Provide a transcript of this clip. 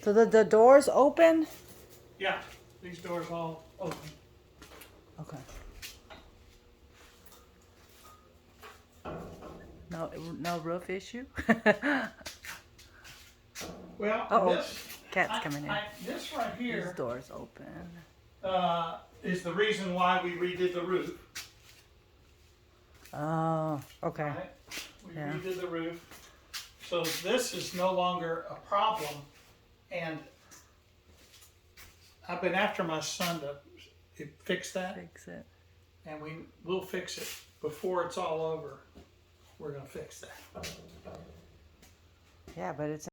So the doors open? Yeah, these doors all open. Okay. No roof issue? Well, Uh-oh. this Cat's coming in. this right These here doors open. is the reason why we redid the roof. Oh, okay. Right? We Yeah. redid the roof. So this is no longer a problem. And I've been after my son to fix that. Fix it. And we'll fix it before it's all over. We're going to fix that. Yeah, but it's